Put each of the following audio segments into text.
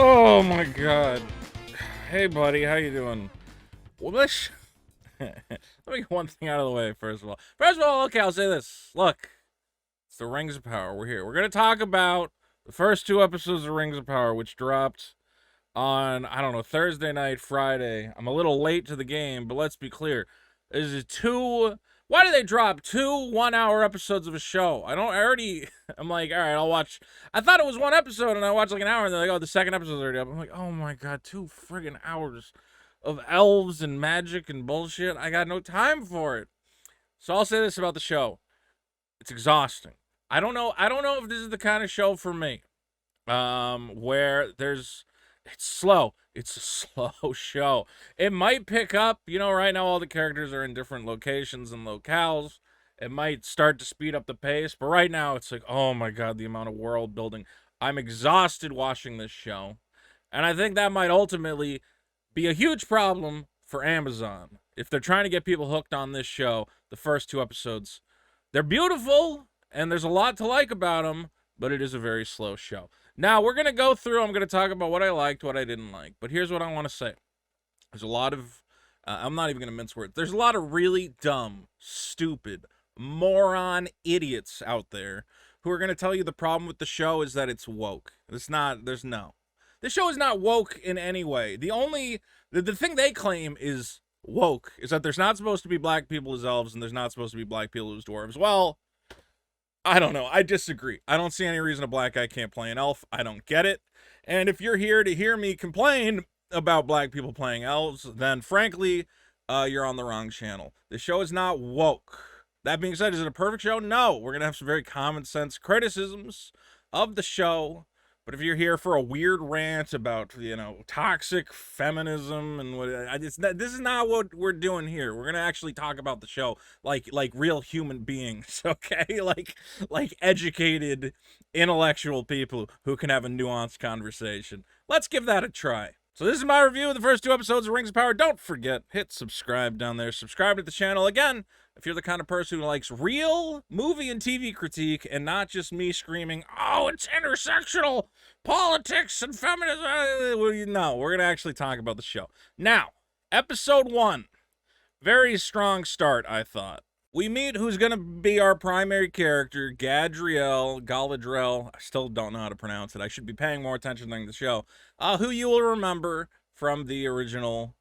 Oh my god. Hey buddy, how you doing? Well, let me get one thing out of the way first of all. Okay, I'll say this. Look, it's the Rings of Power. We're here. We're gonna talk about the first two episodes of Rings of Power, which dropped on, I don't know, Thursday night, Friday. I'm a little late to the game, but let's be clear. This is why do they drop 2 1-hour episodes of a show? I'm like, all right, I'll watch. I thought it was one episode, and I watched like an hour, and they're like, oh, the second episode's already up. I'm like, oh my god, 2 friggin' hours of elves and magic and bullshit. I got no time for it. So I'll say this about the show. It's exhausting. I don't know if this is the kind of show for me. Where it's slow. It's a slow show. It might pick up, right now all the characters are in different locations and locales. It might start to speed up the pace, but right now it's like, oh my god, the amount of world building. I'm exhausted watching this show. And I think that might ultimately be a huge problem for Amazon. If they're trying to get people hooked on this show, the first two episodes, they're beautiful and there's a lot to like about them, but it is a very slow show. Now, we're going to go through, I'm going to talk about what I liked, what I didn't like. But here's what I want to say. There's a lot of, I'm not even going to mince words. There's a lot of really dumb, stupid, moron idiots out there who are going to tell you the problem with the show is that it's woke. This show is not woke in any way. The thing they claim is woke is that there's not supposed to be black people as elves and there's not supposed to be black people as dwarves. Well, I don't know. I disagree. I don't see any reason a black guy can't play an elf. I don't get it. And if you're here to hear me complain about black people playing elves, then frankly, you're on the wrong channel. The show is not woke. That being said, is it a perfect show? No. We're going to have some very common sense criticisms of the show. But if you're here for a weird rant about, toxic feminism and this is not what we're doing here. We're gonna actually talk about the show like real human beings, okay? Like educated, intellectual people who can have a nuanced conversation. Let's give that a try. So this is my review of the first two episodes of Rings of Power. Don't forget, hit subscribe down there. Subscribe to the channel. Again, if you're the kind of person who likes real movie and TV critique and not just me screaming, oh, it's intersectional politics and feminism. No, we're going to actually talk about the show. Now, episode 1. Very strong start, I thought. We meet who's going to be our primary character, Galadriel. I still don't know how to pronounce it. I should be paying more attention during the show. Who you will remember from the original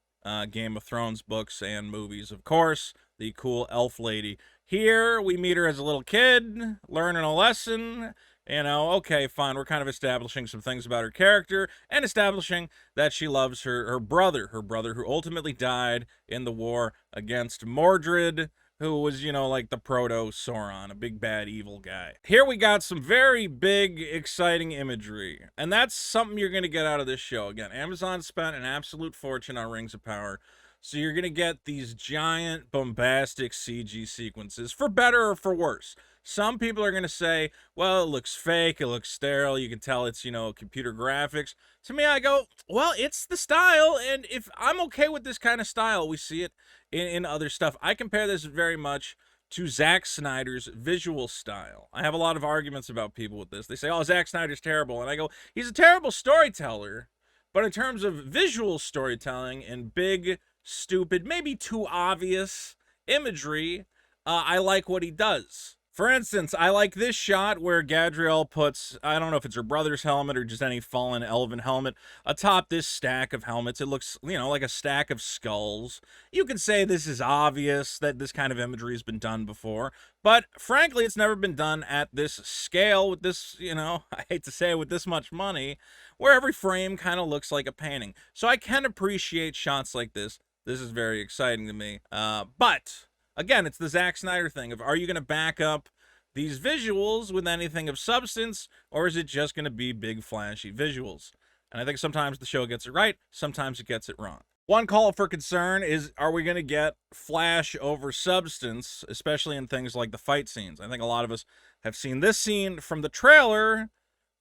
Game of Thrones books and movies, of course, the cool elf lady. Here, we meet her as a little kid, learning a lesson. Okay, fine, we're kind of establishing some things about her character and establishing that she loves her brother who ultimately died in the war against Mordred, who was, like the proto-Sauron, a big bad evil guy. Here we got some very big, exciting imagery, and that's something you're going to get out of this show. Again, Amazon spent an absolute fortune on Rings of Power, so you're going to get these giant, bombastic CG sequences, for better or for worse. Some people are going to say, well, it looks fake, it looks sterile, you can tell it's, computer graphics. To me, I go, well, it's the style, and if I'm okay with this kind of style, we see it in other stuff. I compare this very much to Zack Snyder's visual style. I have a lot of arguments about people with this. They say, oh, Zack Snyder's terrible, and I go, he's a terrible storyteller, but in terms of visual storytelling and big, stupid, maybe too obvious imagery, I like what he does. For instance, I like this shot where Gabriel puts, I don't know if it's her brother's helmet or just any fallen elven helmet, atop this stack of helmets. It looks, like a stack of skulls. You could say this is obvious, that this kind of imagery has been done before, but frankly, it's never been done at this scale with this, I hate to say it, with this much money, where every frame kind of looks like a painting. So I can appreciate shots like this. This is very exciting to me. But again, it's the Zack Snyder thing of, are you going to back up these visuals with anything of substance, or is it just going to be big, flashy visuals? And I think sometimes the show gets it right, sometimes it gets it wrong. One call for concern is, are we going to get flash over substance, especially in things like the fight scenes? I think a lot of us have seen this scene from the trailer,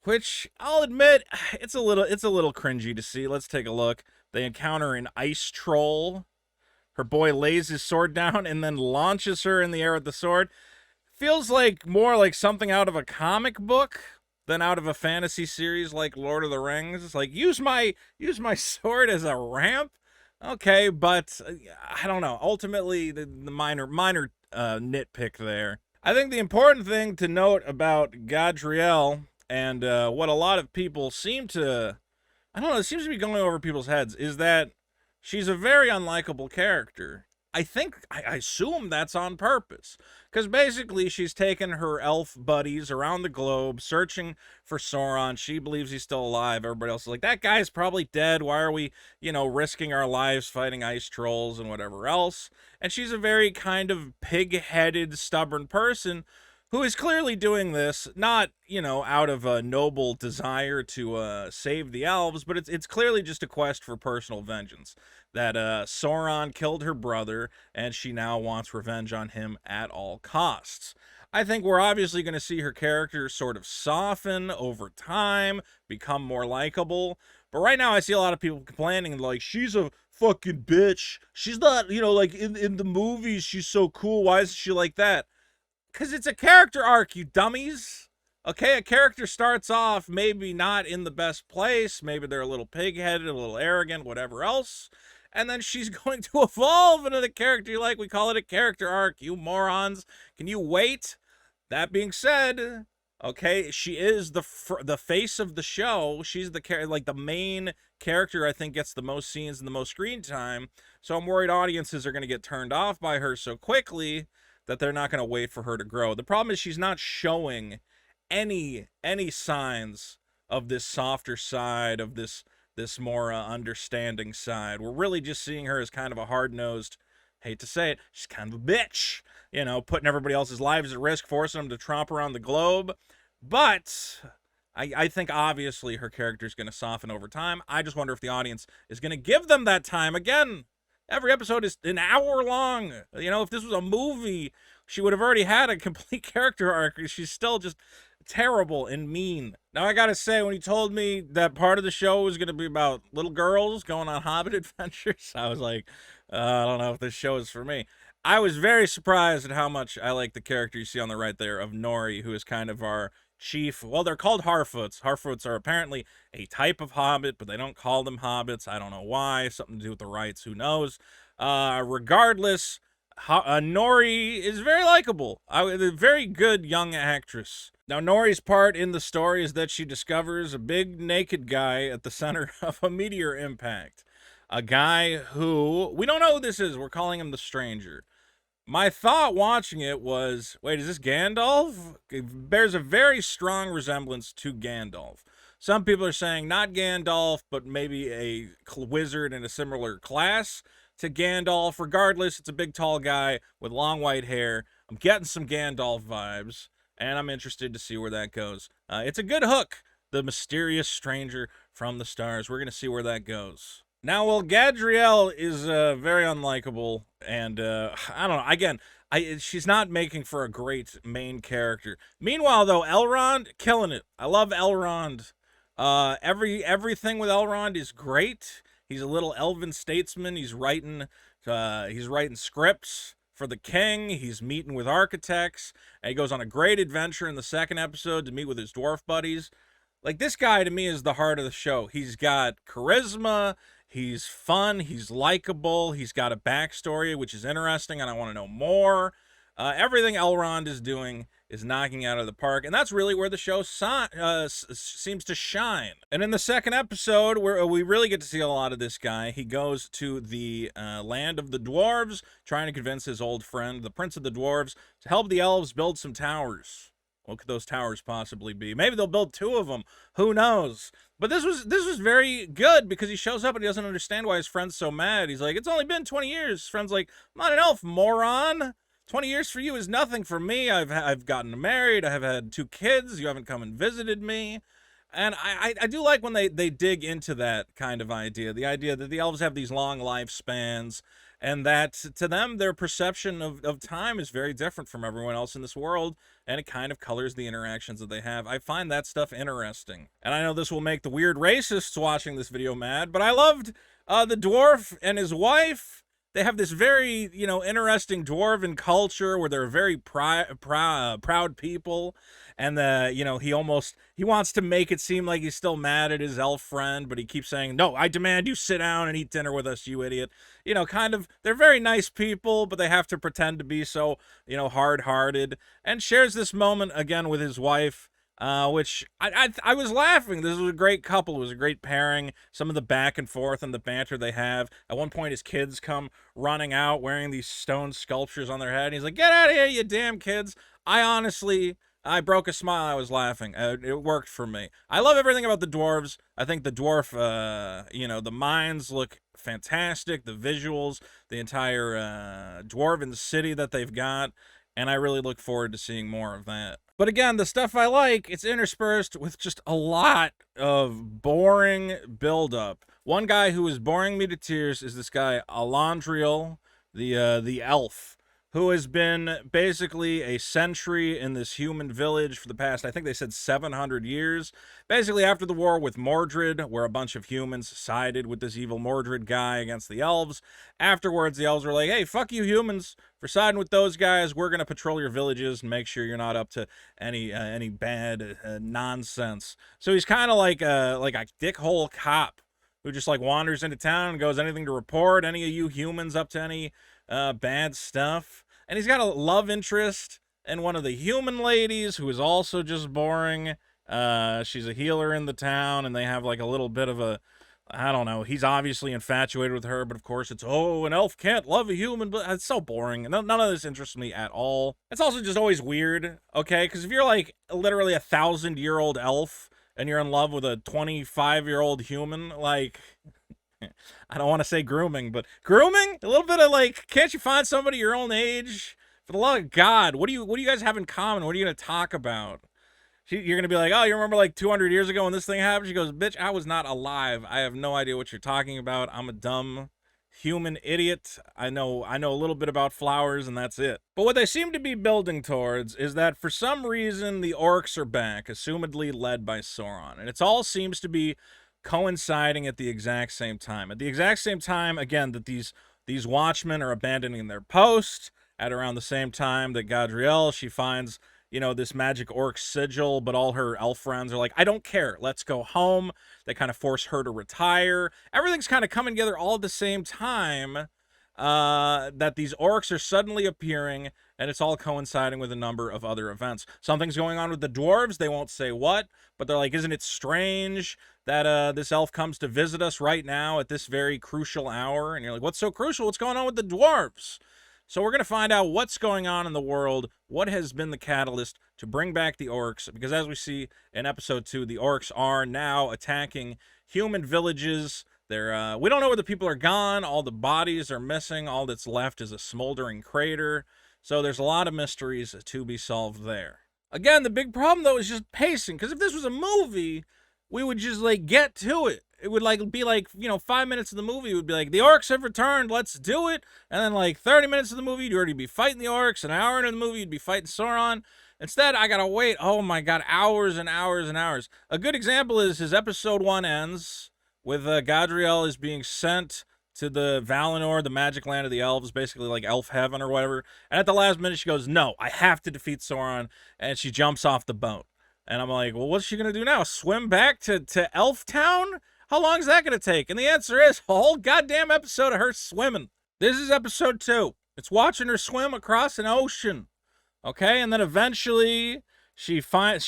which I'll admit, it's a little cringy to see. Let's take a look. They encounter an ice troll. Her boy lays his sword down and then launches her in the air with the sword. Feels like more like something out of a comic book. than out of a fantasy series like Lord of the Rings. It's like, use my sword as a ramp. Okay, but I don't know. Ultimately, the minor nitpick there. I think the important thing to note about Gabriel and what a lot of people seem to, I don't know, it seems to be going over people's heads, is that she's a very unlikable character. I assume that's on purpose. Because basically, she's taken her elf buddies around the globe searching for Sauron. She believes he's still alive. Everybody else is like, that guy's probably dead. Why are we, risking our lives fighting ice trolls and whatever else? And she's a very kind of pig-headed, stubborn person who is clearly doing this not, out of a noble desire to save the elves, but it's clearly just a quest for personal vengeance. That Sauron killed her brother, and she now wants revenge on him at all costs. I think we're obviously going to see her character sort of soften over time, become more likable. But right now, I see a lot of people complaining, like, she's a fucking bitch. She's not, like, in the movies, she's so cool. Why isn't she like that? Because it's a character arc, you dummies. Okay, a character starts off maybe not in the best place. Maybe they're a little pig-headed, a little arrogant, whatever else. And then she's going to evolve into the character you like. We call it a character arc, you morons. Can you wait? That being said, okay, she is the face of the show. She's the main character, I think, gets the most scenes and the most screen time. So I'm worried audiences are going to get turned off by her so quickly that they're not going to wait for her to grow. The problem is she's not showing any signs of this softer side, of this more understanding side. We're really just seeing her as kind of a hard-nosed, hate to say it, she's kind of a bitch, putting everybody else's lives at risk, forcing them to tromp around the globe. But I think obviously her character's going to soften over time. I just wonder if the audience is going to give them that time. Again, every episode is an hour long. If this was a movie, she would have already had a complete character arc. She's still just terrible and mean. Now, I gotta say, when you told me that part of the show was going to be about little girls going on Hobbit adventures, I was like, I don't know if this show is for me. I was very surprised at how much I like the character you see on the right there of Nori, who is kind of our chief. Well, they're called Harfoots. Harfoots are apparently a type of hobbit, but they don't call them hobbits. I don't know why. Something to do with the rights. Who knows? Regardless, Nori is very likable. A very good young actress. Now, Nori's part in the story is that she discovers a big naked guy at the center of a meteor impact. A guy who, we don't know who this is. We're calling him the Stranger. My thought watching it was, wait, is this Gandalf? It bears a very strong resemblance to Gandalf. Some people are saying not Gandalf, but maybe a wizard in a similar class to Gandalf. Regardless, it's a big, tall guy with long white hair. I'm getting some Gandalf vibes, and I'm interested to see where that goes. It's a good hook, the mysterious stranger from the stars. We're going to see where that goes. Now, well, Gabriel is very unlikable, and I don't know. Again, she's not making for a great main character. Meanwhile, though, Elrond, killing it. I love Elrond. Everything with Elrond is great. He's a little elven statesman. He's writing scripts for the king. He's meeting with architects, and he goes on a great adventure in the second episode to meet with his dwarf buddies. Like, this guy, to me, is the heart of the show. He's got charisma. He's fun. He's likable. He's got a backstory, which is interesting, and I want to know more. Everything Elrond is doing is knocking out of the park, and that's really where the show seems to shine. And in the second episode, where we really get to see a lot of this guy, he goes to the land of the dwarves, trying to convince his old friend, the Prince of the Dwarves, to help the elves build some towers. What could those towers possibly be? Maybe they'll build 2 of them. Who knows? But this was very good, because he shows up and he doesn't understand why his friend's so mad. He's like, it's only been 20 years. His friend's like, I'm not an elf, moron. 20 years for you is nothing for me. I've gotten married. I have had 2 kids. You haven't come and visited me. And I do like when they dig into that kind of idea. The idea that the elves have these long lifespans, and that to them, their perception of time is very different from everyone else in this world, and it kind of colors the interactions that they have. I find that stuff interesting. And I know this will make the weird racists watching this video mad, but I loved the dwarf and his wife. They have this very, interesting dwarven culture where they're very proud people. And he wants to make it seem like he's still mad at his elf friend, but he keeps saying, "No, I demand you sit down and eat dinner with us, you idiot." Kind of, they're very nice people, but they have to pretend to be so, hard-hearted. And shares this moment again with his wife, which I was laughing. This was a great couple. It was a great pairing. Some of the back and forth and the banter they have. At one point, his kids come running out wearing these stone sculptures on their head. And he's like, "Get out of here, you damn kids." I broke a smile. I was laughing. It worked for me. I love everything about the dwarves. I think the dwarf, the mines look fantastic. The visuals, the entire dwarven city that they've got. And I really look forward to seeing more of that. But again, the stuff I like, it's interspersed with just a lot of boring buildup. One guy who is boring me to tears is this guy, Alondriel, the elf, who has been basically a sentry in this human village for the past, I think they said 700 years. Basically, after the war with Mordred, where a bunch of humans sided with this evil Mordred guy against the elves, afterwards the elves were like, "Hey, fuck you humans for siding with those guys. We're going to patrol your villages and make sure you're not up to any bad nonsense." So he's kind of like a dickhole cop who just like wanders into town and goes, "Anything to report? Any of you humans up to any bad stuff?" And he's got a love interest in one of the human ladies who is also just boring. She's a healer in the town, and they have like a little bit of a, I don't know, he's obviously infatuated with her, but of course it's, "Oh, an elf can't love a human," but it's so boring. None of this interests me at all. It's also just always weird, okay? Because if you're like literally 1,000-year-old elf and you're in love with a 25-year-old human, like, I don't want to say grooming, but grooming? A little bit of like, can't you find somebody your own age? For the love of God, what do you guys have in common? What are you going to talk about? You're going to be like, "Oh, you remember like 200 years ago when this thing happened?" She goes, "Bitch, I was not alive. I have no idea what you're talking about. I'm a dumb human idiot. I know a little bit about flowers, and that's it." But what they seem to be building towards is that for some reason the orcs are back, assumedly led by Sauron. And it all seems to be coinciding at the exact same time. At the exact same time, again, that these watchmen are abandoning their post, at around the same time that Gabriel, she finds, this magic orc sigil, but all her elf friends are like, "I don't care, let's go home." They kind of force her to retire. Everything's kind of coming together all at the same time, that these orcs are suddenly appearing, and it's all coinciding with a number of other events. Something's going on with the dwarves. They won't say what, but they're like, "Isn't it strange that this elf comes to visit us right now at this very crucial hour?" And you're like, "What's so crucial? What's going on with the dwarves?" So we're going to find out what's going on in the world, what has been the catalyst to bring back the orcs, because as we see in episode 2, the orcs are now attacking human villages. We don't know where the people are gone. All the bodies are missing. All that's left is a smoldering crater. So there's a lot of mysteries to be solved there. Again, the big problem, though, is just pacing, because if this was a movie, we would just, like, get to it. It would, like, be, like, 5 minutes of the movie would be like, "The orcs have returned, let's do it." And then, like, 30 minutes of the movie, you'd already be fighting the orcs. An hour into the movie, you'd be fighting Sauron. Instead, I gotta wait, oh my god, hours and hours and hours. A good example is his episode 1 ends with Gabriel is being sent to the Valinor, the magic land of the elves, basically like elf heaven or whatever. And at the last minute, she goes, "No, I have to defeat Sauron." And she jumps off the boat. And I'm like, well, what's she going to do now? Swim back to Elf Town? How long is that going to take? And the answer is a whole goddamn episode of her swimming. This is episode 2. It's watching her swim across an ocean. Okay? And then eventually she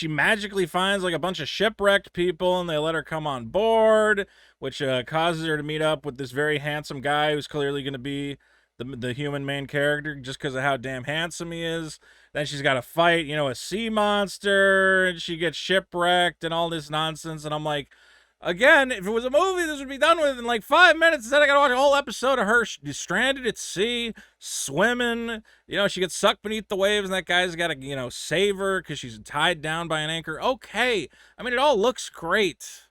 magically finds like a bunch of shipwrecked people, and they let her come on board, which causes her to meet up with this very handsome guy who's clearly going to be the human main character just because of how damn handsome he is. Then she's got to fight, a sea monster, and she gets shipwrecked and all this nonsense. And I'm like, again, if it was a movie, this would be done with in like 5 minutes. Instead, I got to watch a whole episode of her stranded at sea, swimming. She gets sucked beneath the waves, and that guy's got to, save her because she's tied down by an anchor. Okay. I mean, it all looks great.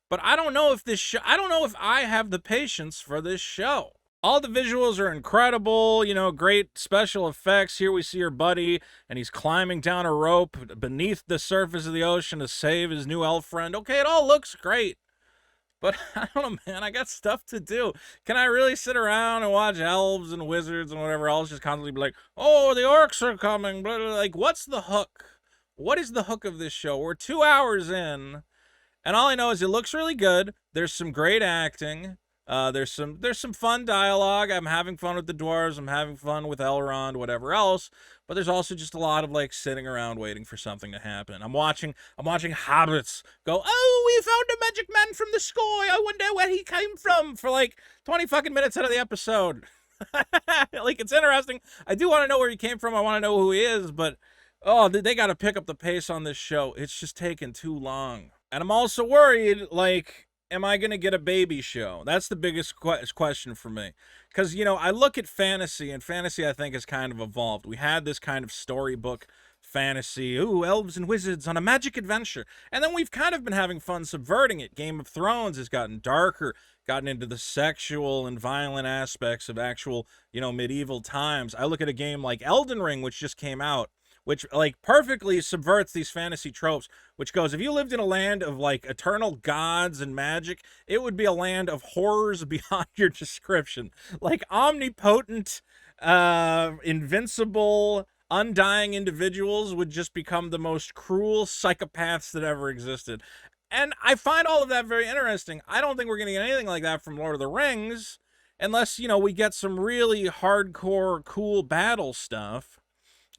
But I don't know if I don't know if I have the patience for this show. All the visuals are incredible, great special effects. Here we see her buddy, and he's climbing down a rope beneath the surface of the ocean to save his new elf friend. Okay, it all looks great. But I don't know, man, I got stuff to do. Can I really sit around and watch elves and wizards and whatever else just constantly be like, "Oh, the orcs are coming," blah, blah, blah. Like, what's the hook? What is the hook of this show? We're 2 hours in, and all I know is it looks really good. There's some great acting. There's some fun dialogue. I'm having fun with the dwarves. I'm having fun with Elrond, whatever else. But there's also just a lot of like sitting around waiting for something to happen. I'm watching hobbits go, "Oh, we found a magic man from the sky. I wonder where he came from," for like 20 fucking minutes out of the episode. Like, it's interesting. I do want to know where he came from. I want to know who he is, but oh, they got to pick up the pace on this show. It's just taking too long. And I'm also worried, like, am I going to get a baby show? That's the biggest question for me. Because, you know, I look at fantasy, and fantasy, I think, has kind of evolved. We had this kind of storybook fantasy, ooh, elves and wizards on a magic adventure. And then we've kind of been having fun subverting it. Game of Thrones has gotten darker, gotten into the sexual and violent aspects of actual, you know, medieval times. I look at a game like Elden Ring, which just came out, which like perfectly subverts these fantasy tropes, which goes, if you lived in a land of like eternal gods and magic, it would be a land of horrors beyond your description. Like omnipotent, invincible, undying individuals would just become the most cruel psychopaths that ever existed. And I find all of that very interesting. I don't think we're going to get anything like that from Lord of the Rings, unless, you know, we get some really hardcore, cool battle stuff.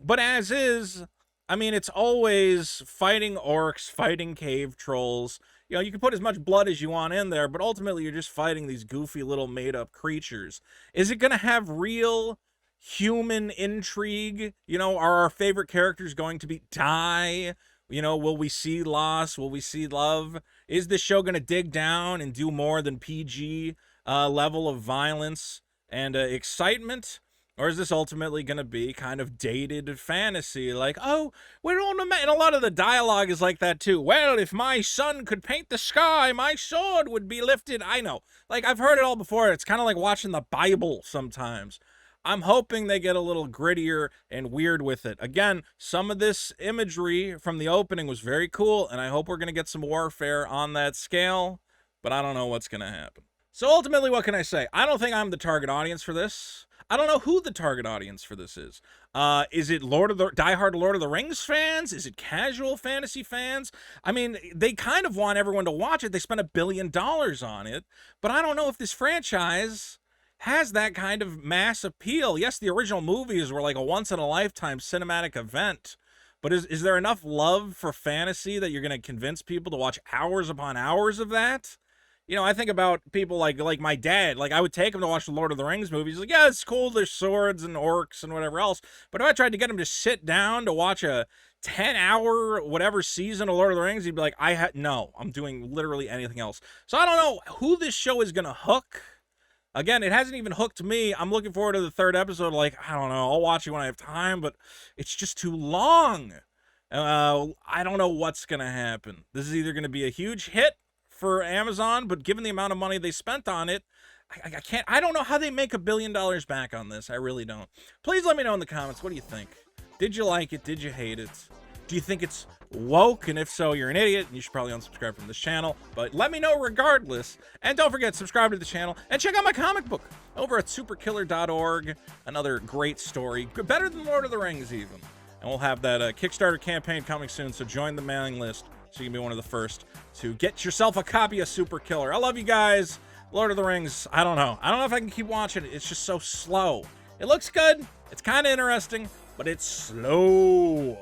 But as is, I mean, it's always fighting orcs, fighting cave trolls. You know, you can put as much blood as you want in there, but ultimately you're just fighting these goofy little made-up creatures. Is it going to have real human intrigue? You know, are our favorite characters going to die? You know, will we see loss? Will we see love? Is this show going to dig down and do more than PG level of violence and excitement? Or is this ultimately going to be kind of dated fantasy? Like, oh, we're on a... And a lot of the dialogue is like that, too. Well, if my son could paint the sky, my sword would be lifted. I know. Like, I've heard it all before. It's kind of like watching the Bible sometimes. I'm hoping they get a little grittier and weird with it. Again, some of this imagery from the opening was very cool, and I hope we're going to get some warfare on that scale, but I don't know what's going to happen. So ultimately, what can I say? I don't think I'm the target audience for this. I don't know who the target audience for this is. Is it diehard Lord of the Rings fans? Is it casual fantasy fans? I mean, they kind of want everyone to watch it. They spent $1 billion on it, but I don't know if this franchise has that kind of mass appeal. Yes, the original movies were like a once-in-a-lifetime cinematic event, but is there enough love for fantasy that you're going to convince people to watch hours upon hours of that? You know, I think about people like my dad. Like, I would take him to watch the Lord of the Rings movies. He's like, yeah, it's cool. There's swords and orcs and whatever else. But if I tried to get him to sit down to watch a 10-hour whatever season of Lord of the Rings, he'd be like, no, I'm doing literally anything else. So I don't know who this show is going to hook. Again, it hasn't even hooked me. I'm looking forward to the 3rd episode. Like, I don't know. I'll watch it when I have time, but it's just too long. I don't know what's going to happen. This is either going to be a huge hit for Amazon, but given the amount of money they spent on it, I don't know how they make $1 billion back on this. I really don't. Please let me know in the comments. What do you think? Did you like it? Did you hate it? Do you think it's woke? And if so, you're an idiot, and you should probably unsubscribe from this channel. But let me know regardless. And don't forget, subscribe to the channel. And check out my comic book over at superkiller.org. Another great story. Better than Lord of the Rings, even. And we'll have that Kickstarter campaign coming soon, so join the mailing list so you can be one of the first to get yourself a copy of Super Killer. I love you guys. Lord of the Rings, I don't know. I don't know if I can keep watching it. It's just so slow. It looks good. It's kind of interesting, but it's slow.